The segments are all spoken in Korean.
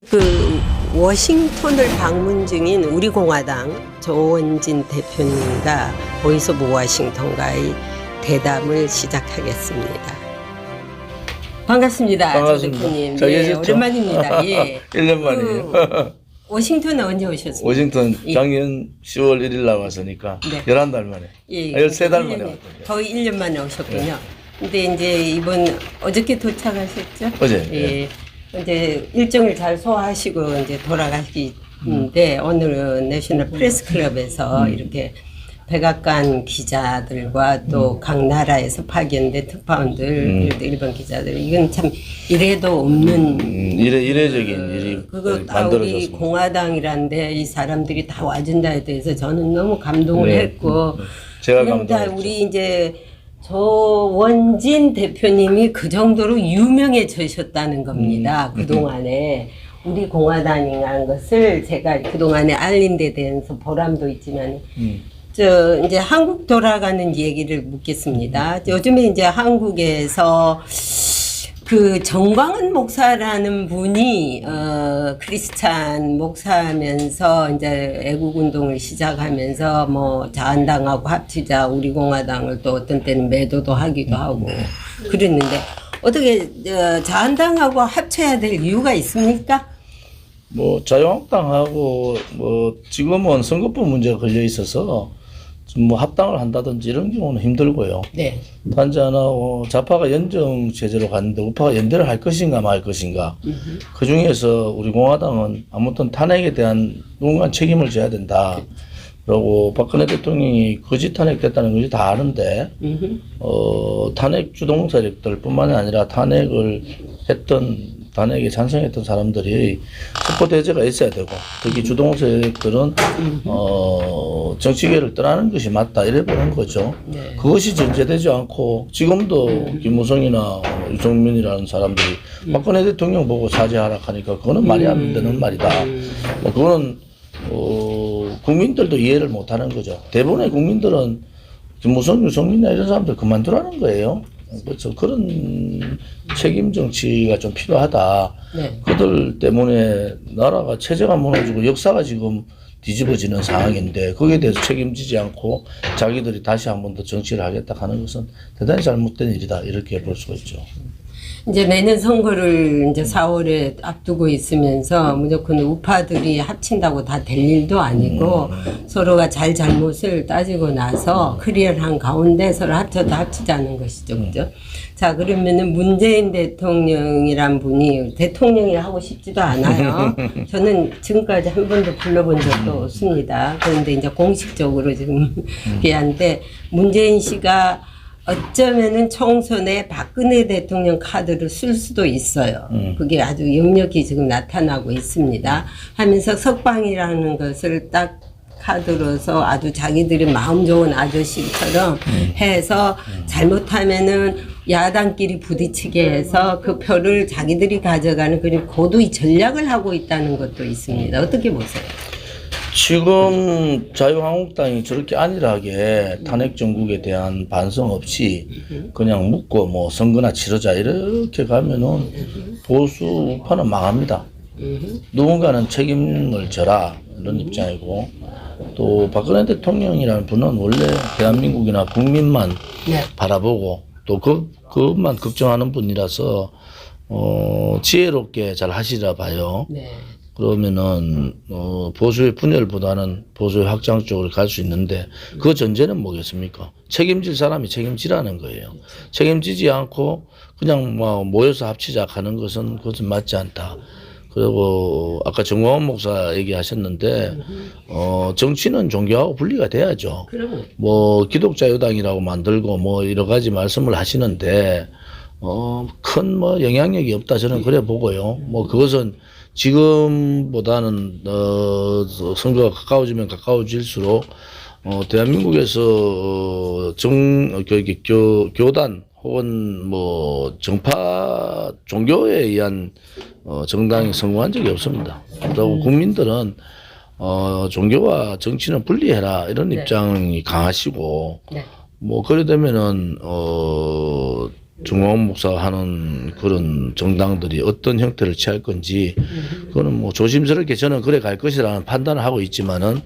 그 워싱턴을 방문 중인 우리 공화당 조원진 대표님과 보이스 오브 워싱턴과의 대담을 시작하겠습니다. 반갑습니다. 반갑습니다. 조 대표님. 잘 예, 계셨죠? 오랜만입니다. 예. 1년 만이에요. 워싱턴은 언제 오셨습니까? 워싱턴 작년 10월 1일 나왔으니까 네. 11달 만에. 예, 13달 만에 1년, 왔거든요. 거의 1년 만에 오셨군요. 근데 이제 이번 어저께 도착하셨죠? 어제. 예. 이제 일정을 잘 소화하시고 이제 돌아가시는데 오늘은 내셔널 프레스 클럽에서 이렇게 백악관 기자들과 또 각 나라에서 파견된 특파원들, 그리고 일본 기자들, 이건 참 이래도 없는 이례적인 일이 그거 다 우리 만들어졌습니다. 공화당이란데 이 사람들이 다 와준다에 대해서 저는 너무 감동을 네. 했고, 제가 그런데 감동했죠. 우리 이제 조원진 대표님이 그 정도로 유명해지셨다는 겁니다. 그동안에 우리 공화당이라는 것을 제가 그동안에 알린 데 대해서 보람도 있지만 저 이제 한국 돌아가는 얘기를 묻겠습니다. 요즘에 이제 한국에서 그 정광은 목사라는 분이 크리스찬 목사면서 이제 애국 운동을 시작하면서 뭐 자한당하고 합치자 우리 공화당을 또 어떤 때는 매도도 하기도 하고 그랬는데 어떻게 자한당하고 합쳐야 될 이유가 있습니까? 뭐 자유한국당하고 뭐 지금은 선거법 문제가 걸려 있어서 좀 뭐 합당을 한다든지 이런 경우는 힘들고요. 네. 단지 하나 좌파가 연정 체제로 갔는데 우파가 연대를 할 것인가 말 것인가. 그 중에서 우리 공화당은 아무튼 탄핵에 대한 누군가 책임을 져야 된다. 그리고 박근혜 대통령이 거짓 탄핵됐다는 것이 다 아는데 탄핵 주동 세력들뿐만이 아니라 탄핵에 찬성했던 사람들이 석고대죄가 있어야 되고 특히 주동 세력들은 정치계를 떠나는 것이 맞다 이래 보는 거죠. 네. 그것이 전제되지 않고 지금도 김무성이나 유승민이라는 사람들이 박근혜 대통령 보고 사죄하라 하니까 그거는 말이 안 되는 말이다. 뭐 그거는 국민들도 이해를 못하는 거죠. 대부분의 국민들은 김무성, 유승민이나 이런 사람들 그만두라는 거예요. 그렇죠. 그런 책임 정치가 좀 필요하다. 네. 그들 때문에 나라가 체제가 무너지고 역사가 지금 뒤집어지는 상황인데 거기에 대해서 책임지지 않고 자기들이 다시 한 번 더 정치를 하겠다 하는 것은 대단히 잘못된 일이다. 이렇게 볼 수가 있죠. 이제 내년 선거를 이제 4월에 앞두고 있으면서 무조건 우파들이 합친다고 다 될 일도 아니고 서로가 잘못을 따지고 나서 클리어한 가운데 서로 합치자는 것이죠. 그죠? 자, 그러면은 문재인 대통령이란 분이 대통령이 하고 싶지도 않아요. 저는 지금까지 한 번도 불러본 적도 없습니다. 그런데 이제 공식적으로 지금 귀한데 문재인 씨가 어쩌면은 총선에 박근혜 대통령 카드를 쓸 수도 있어요. 그게 아주 역력이 지금 나타나고 있습니다. 하면서 석방이라는 것을 딱 카드로서 아주 자기들이 마음 좋은 아저씨처럼 해서 잘못하면은 야당끼리 부딪히게 해서 그 표를 자기들이 가져가는 그런 고도의 전략을 하고 있다는 것도 있습니다. 어떻게 보세요? 지금 자유한국당이 저렇게 안일하게 탄핵 정국에 대한 반성 없이 그냥 묻고 뭐 선거나 치르자 이렇게 가면은 보수 우파는 망합니다. 누군가는 책임을 져라 이런 입장이고 또 박근혜 대통령이라는 분은 원래 대한민국이나 국민만 네. 바라보고 또 그것만 걱정하는 분이라서 지혜롭게 잘 하시라 봐요. 네. 그러면은 보수의 분열보다는 보수의 확장 쪽으로 갈 수 있는데 그 전제는 뭐겠습니까? 책임질 사람이 책임지라는 거예요. 책임지지 않고 그냥 뭐 모여서 합치자 하는 것은 그것은 맞지 않다. 그리고 아까 정광훈 목사 얘기하셨는데 정치는 종교하고 분리가 돼야죠. 그러면 뭐 기독자유당이라고 만들고 뭐 여러 가지 말씀을 하시는데 큰 뭐 영향력이 없다 저는 그래 보고요. 뭐 그것은 지금보다는 선거가 가까워지면 가까워질수록 대한민국에서 교단 혹은 뭐 정파 종교에 의한 정당이 성공한 적이 없습니다. 그리고 국민들은 종교와 정치는 분리해라 이런 네. 입장이 강하시고 네. 뭐 그래 되면은 정광훈 목사가 하는 그런 정당들이 어떤 형태를 취할 건지 그거는 뭐 조심스럽게 저는 그래 갈 것이라는 판단을 하고 있지만은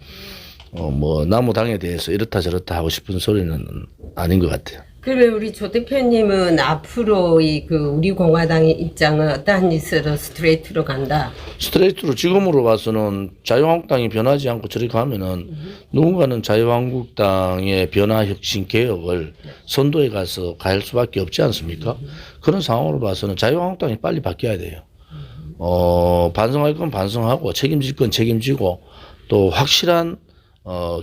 뭐 나무 당에 대해서 이렇다 저렇다 하고 싶은 소리는 아닌 것 같아요. 그러면 우리 조 대표님은 앞으로 우리 공화당의 입장은 어떠한 짓으로 스트레이트로 간다? 스트레이트로 지금으로 봐서는 자유한국당이 변하지 않고 저리 가면은 누군가는 자유한국당의 변화 혁신 개혁을 선도에 가서 갈 수밖에 없지 않습니까? 그런 상황으로 봐서는 자유한국당이 빨리 바뀌어야 돼요. 반성할 건 반성하고 책임질 건 책임지고 또 확실한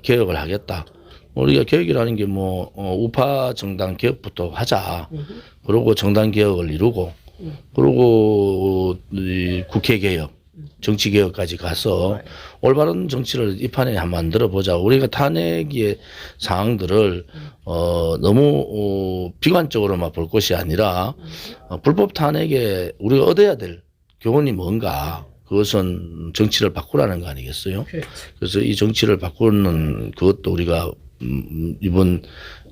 개혁을 하겠다. 우리가 개혁이라는 게 뭐 우파 정당 개혁부터 하자. 그리고 정당 개혁을 이루고 그리고 이 국회 개혁, 정치 개혁까지 가서 올바른 정치를 이 판에 한번 만들어 보자. 우리가 탄핵의 상황들을 너무 비관적으로만 볼 것이 아니라 불법 탄핵에 우리가 얻어야 될 교훈이 뭔가. 그것은 정치를 바꾸라는 거 아니겠어요? 그렇죠. 그래서 이 정치를 바꾸는 그것도 우리가 이번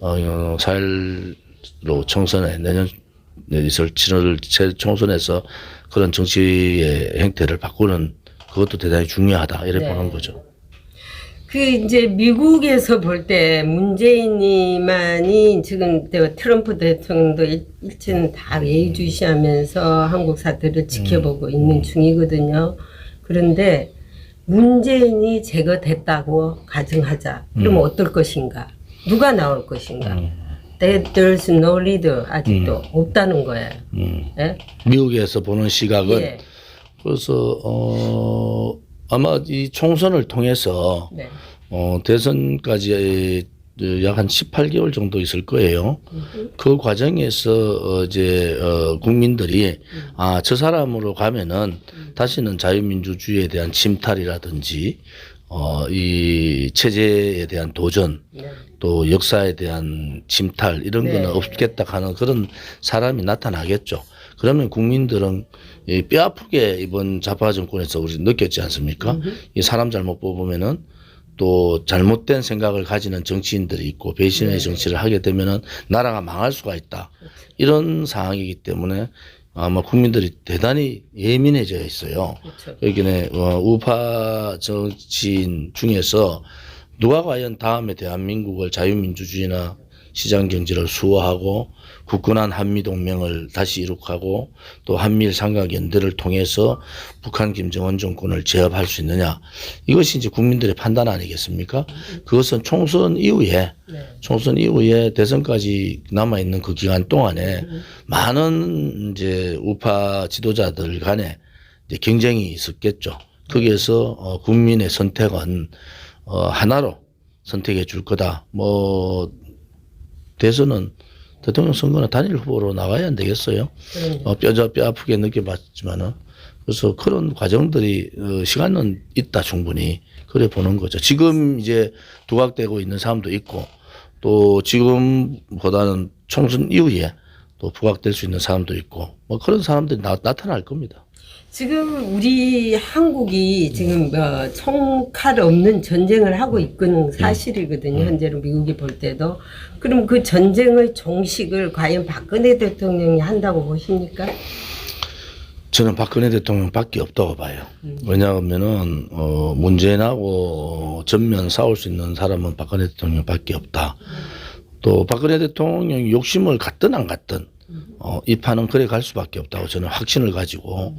4일로 총선에 내년 있을 7월 총선에서 그런 정치의 행태를 바꾸는 그것도 대단히 중요하다 이렇게 보는 거죠. 이제 미국에서 볼 때 문재인이만이 지금 트럼프 대통령도 일체는 다 예의주시하면서 한국 사태를 지켜보고 있는 중이거든요. 그런데 문재인이 제거됐다고 가정하자. 그러면 어떨 것인가? 누가 나올 것인가? There's no leader 아직도 없다는 거예요. 예? 미국에서 보는 시각은 예. 그래서 아마 이 총선을 통해서 네. 대선까지 약 한 18개월 정도 있을 거예요. 그 과정에서 이제 국민들이 저 사람으로 가면은 다시는 자유민주주의에 대한 침탈이라든지 이 체제에 대한 도전 네. 또 역사에 대한 침탈 이런 네. 거는 없겠다 하는 그런 사람이 나타나겠죠. 그러면 국민들은 이 뼈아프게 이번 좌파 정권에서 우리 느꼈지 않습니까? 이 사람 잘못 뽑으면은 또 잘못된 생각을 가지는 정치인들이 있고 배신의 정치를 하게 되면은 나라가 망할 수가 있다. 이런 상황이기 때문에 아마 국민들이 대단히 예민해져 있어요. 그렇죠. 여기는 우파 정치인 중에서 누가 과연 다음에 대한민국을 자유민주주의나 시장 경제를 수호하고 굳건한 한미동맹을 다시 이룩하고 또 한미일 삼각연대를 통해서 북한 김정은 정권을 제압할 수 있느냐. 이것이 이제 국민들의 판단 아니겠습니까? 그것은 총선 이후에 대선까지 남아있는 그 기간 동안에 많은 이제 우파 지도자들 간에 이제 경쟁이 있었겠죠. 거기에서 국민의 선택은 하나로 선택해 줄 거다. 뭐 대선은 대통령 선거는 단일 후보로 나가야 안 되겠어요. 뼈 아프게 느껴봤지만은 그래서 그런 과정들이 시간은 있다 충분히 그래 보는 거죠. 지금 이제 두각되고 있는 사람도 있고 또 지금보다는 총선 이후에 또 부각될 수 있는 사람도 있고 뭐 그런 사람들이 나타날 겁니다. 지금 우리 한국이 지금 총칼 없는 전쟁을 하고 있는 사실이거든요. 현재로 미국이 볼 때도. 그럼 그 전쟁의 종식을 과연 박근혜 대통령이 한다고 보십니까? 저는 박근혜 대통령밖에 없다고 봐요. 왜냐하면은 문재인하고 전면 싸울 수 있는 사람은 박근혜 대통령밖에 없다. 또 박근혜 대통령이 욕심을 갖든 안 갖든 이 판은 그래 갈 수밖에 없다고 저는 확신을 가지고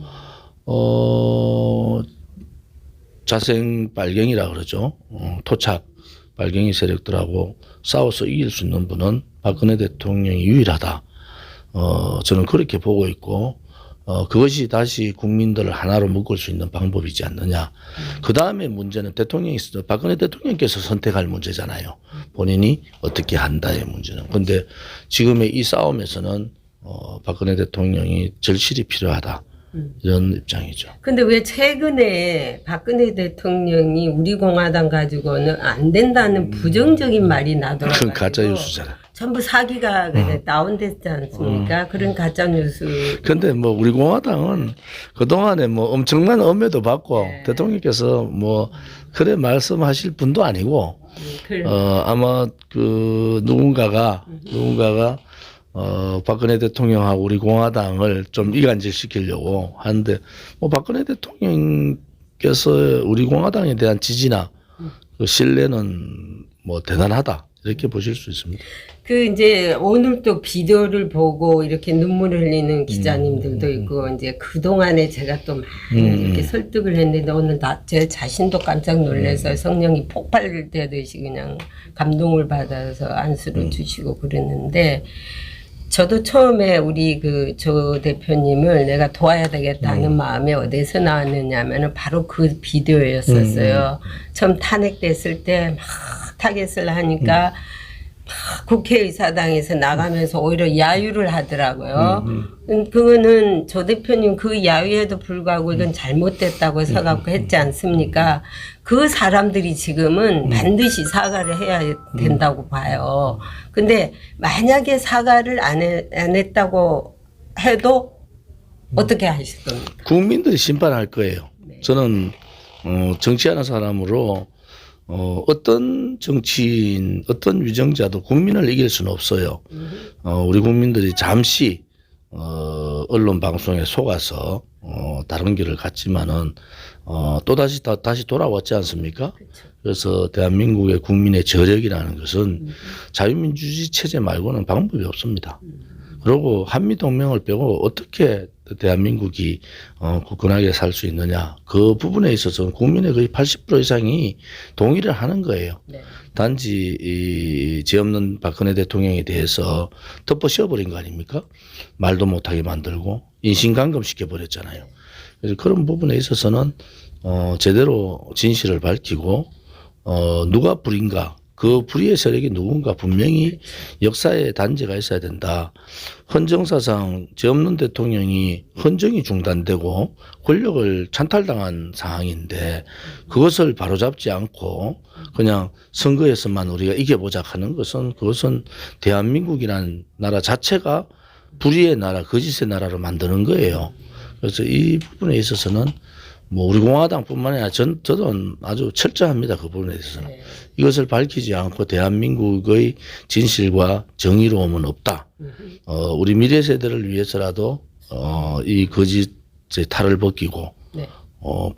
자생 빨갱이라 그러죠. 토착 빨갱이 세력들하고 싸워서 이길 수 있는 분은 박근혜 대통령이 유일하다. 저는 그렇게 보고 있고 그것이 다시 국민들을 하나로 묶을 수 있는 방법이지 않느냐. 그 다음에 문제는 박근혜 대통령께서 선택할 문제잖아요. 본인이 어떻게 한다의 문제는. 그런데 지금의 이 싸움에서는 박근혜 대통령이 절실히 필요하다. 이런 입장이죠. 근데 왜 최근에 박근혜 대통령이 우리 공화당 가지고는 안 된다는 부정적인 말이 나더라고요. 그건 가짜 뉴스잖아. 전부 사기가 다운됐지 않습니까? 그런 가짜 뉴스. 근데 뭐 우리 공화당은 그동안에 뭐 엄청난 엄매도 받고 네. 대통령께서 뭐 그래 말씀하실 분도 아니고 아마 그 누군가가 박근혜 대통령하고 우리 공화당을 좀 이간질시키려고 하는데 뭐 박근혜 대통령께서 우리 공화당에 대한 지지나 그 신뢰는 뭐 대단하다 이렇게 보실 수 있습니다. 그 이제 오늘 또 비디오를 보고 이렇게 눈물을 흘리는 기자님들도 있고 이제 그 동안에 제가 또 많이 이렇게 설득을 했는데 오늘 제 자신도 깜짝 놀라서 성령이 폭발되듯이 그냥 감동을 받아서 안수를 주시고 그랬는데. 저도 처음에 우리 그 조 대표님을 내가 도와야 되겠다는 마음이 어디서 나왔느냐면은 바로 그 비디오였었어요. 처음 탄핵됐을 때 막 타겟을 하니까 막 국회의사당에서 나가면서 오히려 야유를 하더라고요. 그거는 조 대표님 그 야유에도 불구하고 이건 잘못됐다고 서갖고 했지 않습니까? 그 사람들이 지금은 반드시 사과를 해야 된다고 봐요. 근데 만약에 사과를 안 했다고 해도 어떻게 하실 겁니까? 국민들이 심판할 거예요. 네. 저는 정치하는 사람으로 어떤 정치인, 어떤 위정자도 국민을 이길 수는 없어요. 우리 국민들이 잠시 언론 방송에 속아서 다른 길을 갔지만은 다시 돌아왔지 않습니까? 그렇죠. 그래서 대한민국의 국민의 저력이라는 것은 자유민주주의 체제 말고는 방법이 없습니다. 그리고 한미동맹을 빼고 어떻게 대한민국이 굳건하게 살 수 있느냐. 그 부분에 있어서 국민의 거의 80% 이상이 동의를 하는 거예요. 네. 단지 이 죄 없는 박근혜 대통령에 대해서 덮어 씌워버린 거 아닙니까? 말도 못하게 만들고 인신감금 시켜버렸잖아요. 그래서 그런 부분에 있어서는 제대로 진실을 밝히고 누가 불인가 그 불의의 세력이 누군가 분명히 역사에 단죄가 있어야 된다. 헌정사상 죄 없는 대통령이 헌정이 중단되고 권력을 찬탈당한 상황인데 그것을 바로잡지 않고 그냥 선거에서만 우리가 이겨보자 하는 것은 그것은 대한민국이라는 나라 자체가 불의의 나라, 거짓의 나라로 만드는 거예요. 그래서 이 부분에 있어서는 뭐 우리 공화당뿐만 아니라 저도 아주 철저합니다. 그 부분에 대해서는. 네. 이것을 밝히지 않고 대한민국의 진실과 정의로움은 없다. 우리 미래 세대를 위해서라도 이 거짓의 탈을 벗기고 네.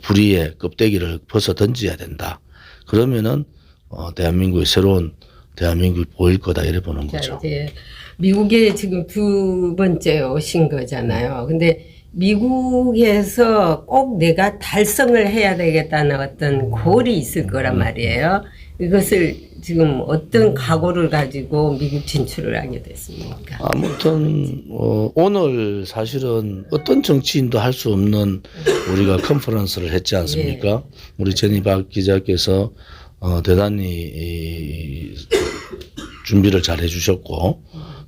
불의의 껍데기를 벗어 던져야 된다. 그러면은 대한민국의 새로운 대한민국이 보일 거다 이래 보는 거죠. 이제 미국에 지금 두 번째 오신 거잖아요. 근데 미국에서 꼭 내가 달성을 해야 되겠다는 어떤 골이 있을 거란 말이에요. 이것을 지금 어떤 각오를 가지고 미국 진출을 하게 됐습니까? 아무튼 오늘 사실은 어떤 정치인도 할 수 없는 우리가 컨퍼런스를 했지 않습니까? 우리 제니박 기자께서 대단히 준비를 잘 해주셨고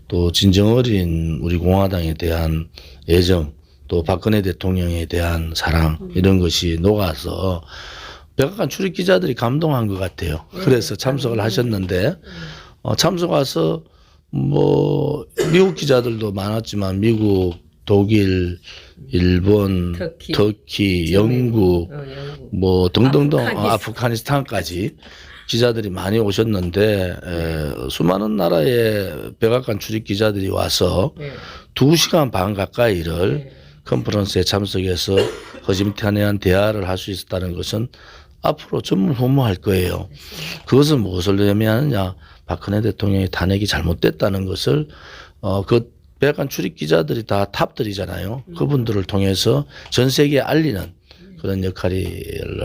또 진정어린 우리 공화당에 대한 애정 또 박근혜 대통령에 대한 사랑 이런 것이 녹아서 백악관 출입 기자들이 감동한 것 같아요. 그래서 참석을 하셨는데 참석 와서 뭐 미국 기자들도 많았지만 미국, 독일, 일본, 터키, 영국 뭐 등등등 아프가니스탄까지 기자들이 많이 오셨는데 수많은 나라의 백악관 출입 기자들이 와서 2시간 반 가까이를 컨퍼런스에 참석해서 허심탄회한 대화를 할 수 있었다는 것은 앞으로 전무후무할 거예요. 그것은 무엇을 의미하느냐. 박근혜 대통령의 탄핵이 잘못됐다는 것을 그 백악관 출입 기자들이 다 탑들이잖아요. 그분들을 통해서 전 세계에 알리는 그런 역할을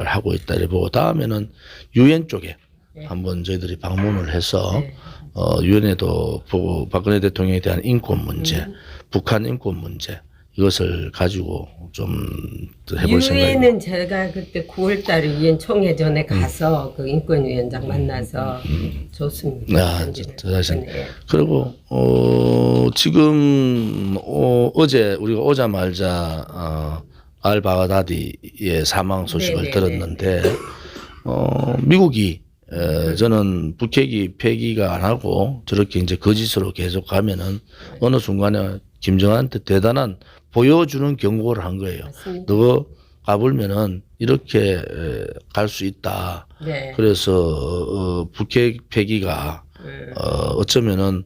하고 있다를 보고 다음에는 유엔 쪽에 한번 저희들이 방문을 해서 유엔에도 보고 박근혜 대통령에 대한 인권 문제, 북한 인권 문제 이것을 가지고 좀 해볼 생각입니다. 유엔은 제가 그때 9월 달에 유엔 총회 전에 가서 그 인권위원장 만나서 좋습니다. 그리고 지금 어제 우리가 오자마자 알바가다디의 사망 소식을 들었는데 미국이 저는 북핵이 폐기가 안 하고 저렇게 이제 거짓으로 계속 가면은 어느 순간에 김정한한테 대단한 보여주는 경고를 한 거예요. 맞습니다. 너 가불면은 이렇게 갈 수 있다. 네. 그래서 북핵 폐기가 어쩌면은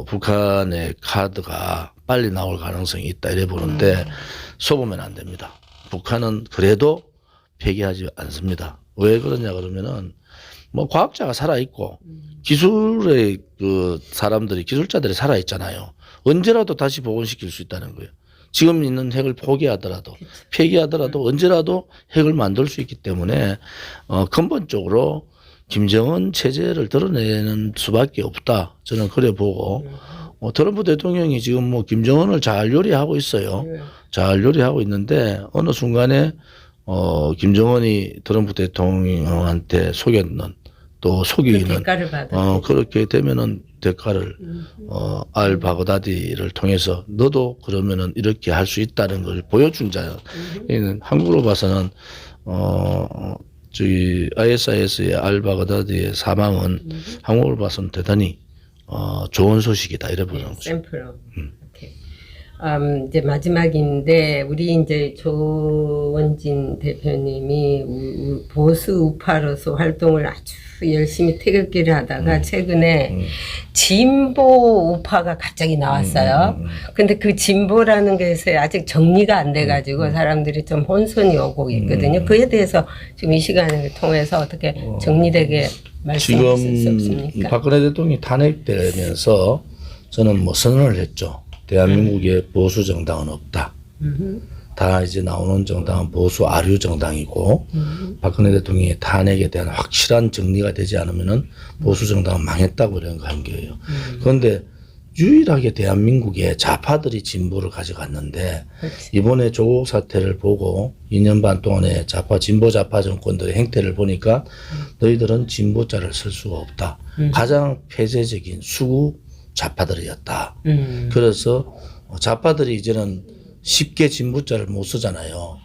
북한의 카드가 빨리 나올 가능성이 있다 이래 보는데 속으면 안 됩니다. 북한은 그래도 폐기하지 않습니다. 왜 그러냐 그러면은 뭐 과학자가 살아 있고 기술의 그 사람들이 기술자들이 살아 있잖아요. 언제라도 다시 복원시킬 수 있다는 거예요. 지금 있는 핵을 포기하더라도 폐기하더라도 언제라도 핵을 만들 수 있기 때문에 근본적으로 김정은 체제를 드러내는 수밖에 없다. 저는 그래 보고 트럼프 대통령이 지금 뭐 김정은을 잘 요리하고 있어요. 잘 요리하고 있는데 어느 순간에 김정은이 트럼프 대통령한테 속였는 또 속이는 대가를 받아. 그렇게 되면은 대가를 알 바그다디를 통해서 너도 그러면은 이렇게 할 수 있다는 걸 보여준 자예요. 한국으로 봐서는 저기 ISIS의 알 바그다디의 사망은 한국으로 봐서는 대단히 좋은 소식이다 이래 보는 거죠. 샘플로. 이렇게. 이제 마지막인데 우리 이제 조원진 대표님이 보수 우파로서 활동을 아주 열심히 태극기를 하다가 최근에 진보 우파가 갑자기 나왔어요. 근데 그 진보라는 것에 아직 정리가 안 돼가지고 사람들이 좀 혼선이 오고 있거든요. 그에 대해서 지금 이 시간을 통해서 어떻게 정리되게 말씀하실 수 지금 없습니까? 박근혜 대통령이 탄핵되면서 저는 뭐 선언을 했죠. 대한민국에 보수 정당은 없다. 다 이제 나오는 정당은 보수 아류 정당이고 박근혜 대통령의 탄핵에 대한 확실한 정리가 되지 않으면은 보수 정당은 망했다고 이런 거 한 거예요. 그런데 유일하게 대한민국에 좌파들이 진보를 가져갔는데 그렇지. 이번에 조국 사태를 보고 2년 반 동안의 진보 좌파 정권들의 행태를 보니까 너희들은 진보자를 쓸 수가 없다. 가장 폐쇄적인 수구 좌파들이었다. 그래서 좌파들이 이제는 쉽게 진보자를 못 쓰잖아요.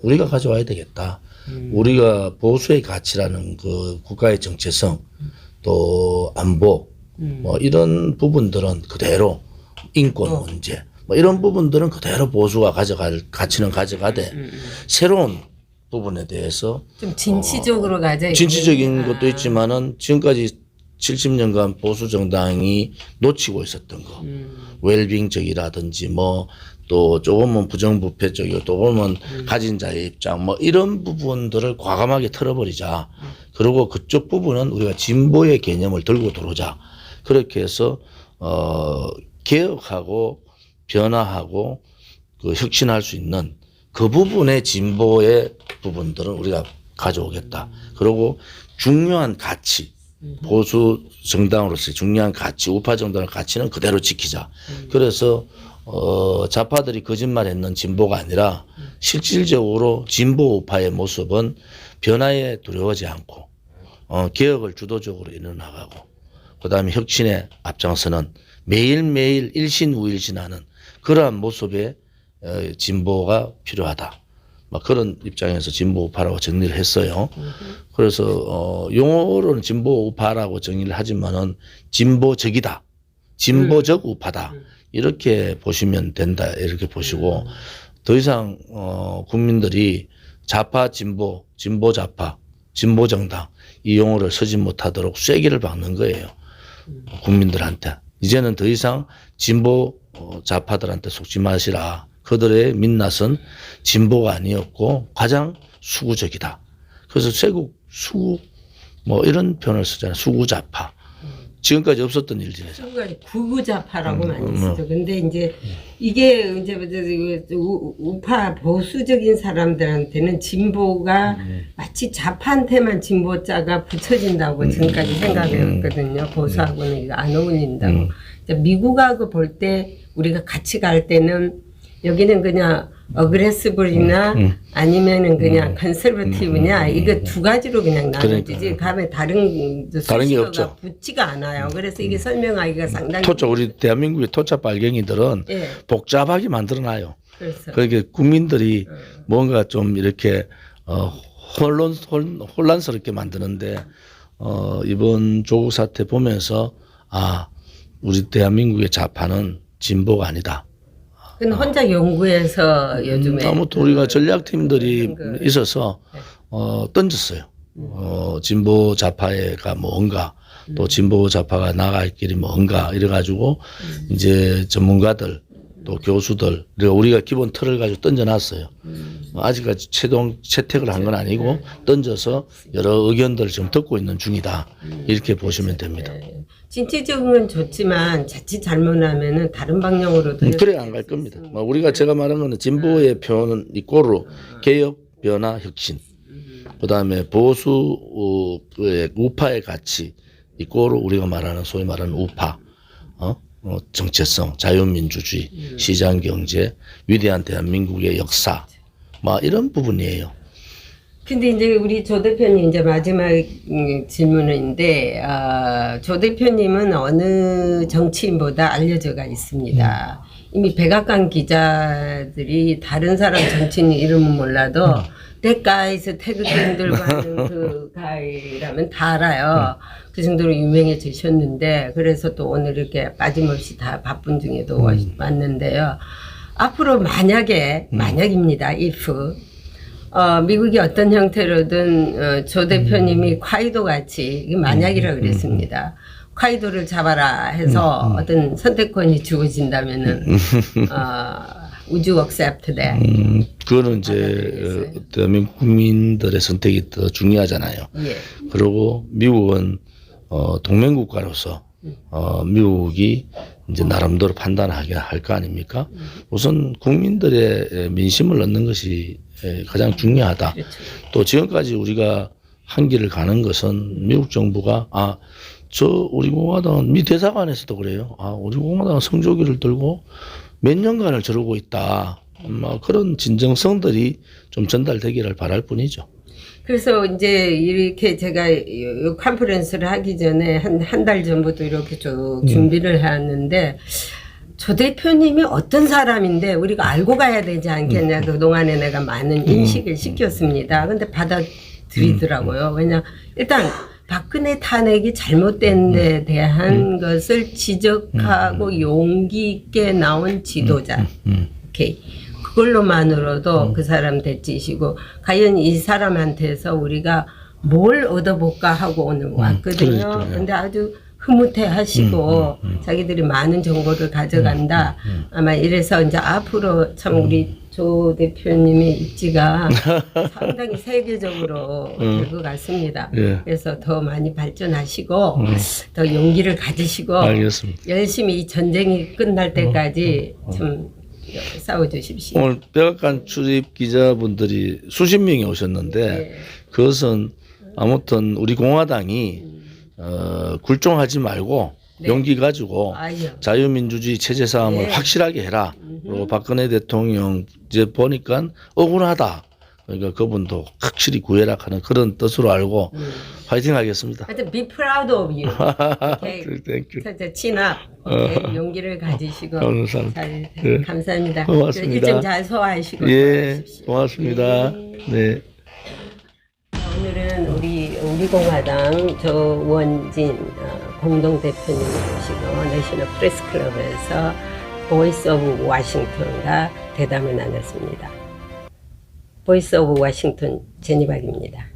우리가 가져와야 되겠다. 우리가 보수의 가치라는 그 국가의 정체성 또 안보 뭐 이런 부분들은 그대로 인권 문제 뭐 이런 부분들은 그대로 보수가 가져갈 가치는 가져가되 새로운 부분에 대해서 좀 진취적으로 가져. 진취적인 것도 있지만은 지금까지 70년간 보수 정당이 놓치고 있었던 거, 웰빙적이라든지 뭐 또 조금은 부정부패적이고 또 보면 가진 자의 입장 뭐 이런 부분들을 과감하게 털어버리자. 그리고 그쪽 부분은 우리가 진보의 개념을 들고 들어오자. 그렇게 해서 개혁하고 변화하고 그 혁신할 수 있는 그 부분의 진보의 부분들은 우리가 가져오겠다. 그리고 중요한 가치, 보수 정당으로서의 중요한 가치, 우파 정당의 가치는 그대로 지키자. 그래서 좌파들이 거짓말했는 진보가 아니라 실질적으로 진보 우파의 모습은 변화에 두려워하지 않고 개혁을 주도적으로 이뤄나가고 그다음에 혁신에 앞장서는 매일매일 일신우일신하는 그러한 모습의 진보가 필요하다. 막 그런 입장에서 진보 우파라고 정리를 했어요. 그래서 용어로는 진보 우파라고 정리를 하지만은 진보적이다, 진보적 우파다 이렇게 보시면 된다 이렇게 보시고 더 이상 국민들이 좌파 진보, 진보 좌파, 진보 정당 이 용어를 쓰지 못하도록 쐐기를 박는 거예요. 국민들한테 이제는 더 이상 진보 좌파들한테 속지 마시라. 그들의 민낯은 진보가 아니었고 가장 수구적이다. 그래서 쇄국, 수구 뭐 이런 표현을 쓰잖아요. 수구좌파. 지금까지 없었던 일들이죠. 구구좌파라고 많이 쓰죠. 근데 이제 이게 이제 우파 보수적인 사람들한테는 진보가 마치 좌파한테만 진보자가 붙여진다고 지금까지 생각했거든요. 보수하고는 이거 안 어울린다고. 미국하고 볼 때 우리가 같이 갈 때는 여기는 그냥 어그레시브이나 아니면은 그냥 컨servative냐 이거 두 가지로 그냥 나눠지지 가면 다른 게 없죠. 붙지가 않아요. 그래서 이게 설명하기가 상당히 토착 우리 대한민국의 토착 발갱이들은 예. 복잡하게 만들어놔요. 그래서 그러니까 국민들이 뭔가 좀 이렇게 혼란스럽게 만드는데 이번 조국 사태 보면서 아 우리 대한민국의 좌파는 진보가 아니다. 근데 혼자 연구해서 요즘에 아무튼 우리가 전략팀들이 있어서 던졌어요. 진보 좌파가 뭔가 또 진보 좌파가 나갈 길이 뭔가 이래가지고 이제 전문가들 또 교수들 우리가 기본 틀을 가지고 던져놨어요. 아직까지 채택을 한 건 아니고 던져서 여러 의견들을 지금 듣고 있는 중이다. 이렇게 보시면 됩니다. 진취적인 건 좋지만 자칫 잘못하면은 다른 방향으로도 그래 안 갈 겁니다. 우리가 제가 말한 거는 진보의 표현은 이꼬로 개혁, 변화, 혁신. 그다음에 보수의 우파의 가치 이꼬로 우리가 말하는 소위 말하는 우파, 정체성, 자유민주주의, 시장경제, 위대한 대한민국의 역사, 이런 부분이에요. 근데 이제 우리 조 대표님 이제 마지막 질문인데 조 대표님은 어느 정치인보다 알려져가 있습니다. 이미 백악관 기자들이 다른 사람 정치인 이름은 몰라도 That guy is 테드 캔들과 하는 그 가이라면 다 알아요. 그 정도로 유명해지셨는데 그래서 또 오늘 이렇게 빠짐없이 다 바쁜 중에도 왔는데요. 앞으로 만약입니다. if 미국이 어떤 형태로든 조 대표님이 콰이도 같이 이게 만약이라 그랬습니다. 콰이도를 잡아라 해서 어떤 선택권이 주어진다면은 would you accept that? 그거는 이제 대한민국 국민들의 선택이 더 중요하잖아요. 예. 그리고 미국은 동맹국가로서 미국이 이제 나름대로 판단하게 할 거 아닙니까? 우선 국민들의 민심을 얻는 것이 가장 중요하다. 그렇죠. 또 지금까지 우리가 한 길을 가는 것은 미국 정부가 우리 공화당은 미 대사관에서도 그래요. 우리 공화당은 성조기를 들고 몇 년간을 저러고 있다. 그런 진정성들이 좀 전달되기를 바랄 뿐이죠. 그래서 이제 이렇게 제가 이 컨퍼런스를 하기 전에 한 달 전부터 이렇게 쭉 준비를 해왔는데 조 대표님이 어떤 사람인데 우리가 알고 가야 되지 않겠냐. 그동안에 내가 많은 인식을 시켰습니다. 근데 받아들이더라고요. 왜냐 일단 박근혜 탄핵이 잘못된 데 대한 것을 지적하고 용기 있게 나온 지도자. 오케이. 그걸로만으로도 그 사람 대치시고 과연 이 사람한테서 우리가 뭘 얻어볼까 하고 오늘 왔거든요. 근데 아주 흐뭇해 하시고 자기들이 많은 정보를 가져간다. 아마 이래서 이제 앞으로 참 우리 조 대표님의 입지가 상당히 세계적으로 될 것 같습니다. 예. 그래서 더 많이 발전하시고 더 용기를 가지시고 알겠습니다. 열심히 이 전쟁이 끝날 때까지 좀 싸워주십시오. 오늘 백악관 출입 기자분들이 수십 명이 오셨는데 네. 그것은 아무튼 우리 공화당이 굴종하지 말고 용기 가지고 아니요. 자유민주주의 체제 싸움을 네. 확실하게 해라. 그리고 박근혜 대통령 이제 보니까 억울하다. 그러니까 그분도 확실히 구해라 하는 그런 뜻으로 알고 화이팅 하겠습니다. 하여튼 be proud of you. 오케이. Thank you. 진짜 진압. 오케이. 용기를 가지시고 감사합니다. 잘 네. 감사합니다. 고맙습니다. 일정 잘 소화하시고 예, 돌아가십시오. 고맙습니다. 네. 오늘은 우리 공화당 조원진 공동 대표님을 모시고 내셔널 프레스 클럽에서 보이스 오브 워싱턴과 대담을 나눴습니다. 보이스 오브 워싱턴 제니박입니다.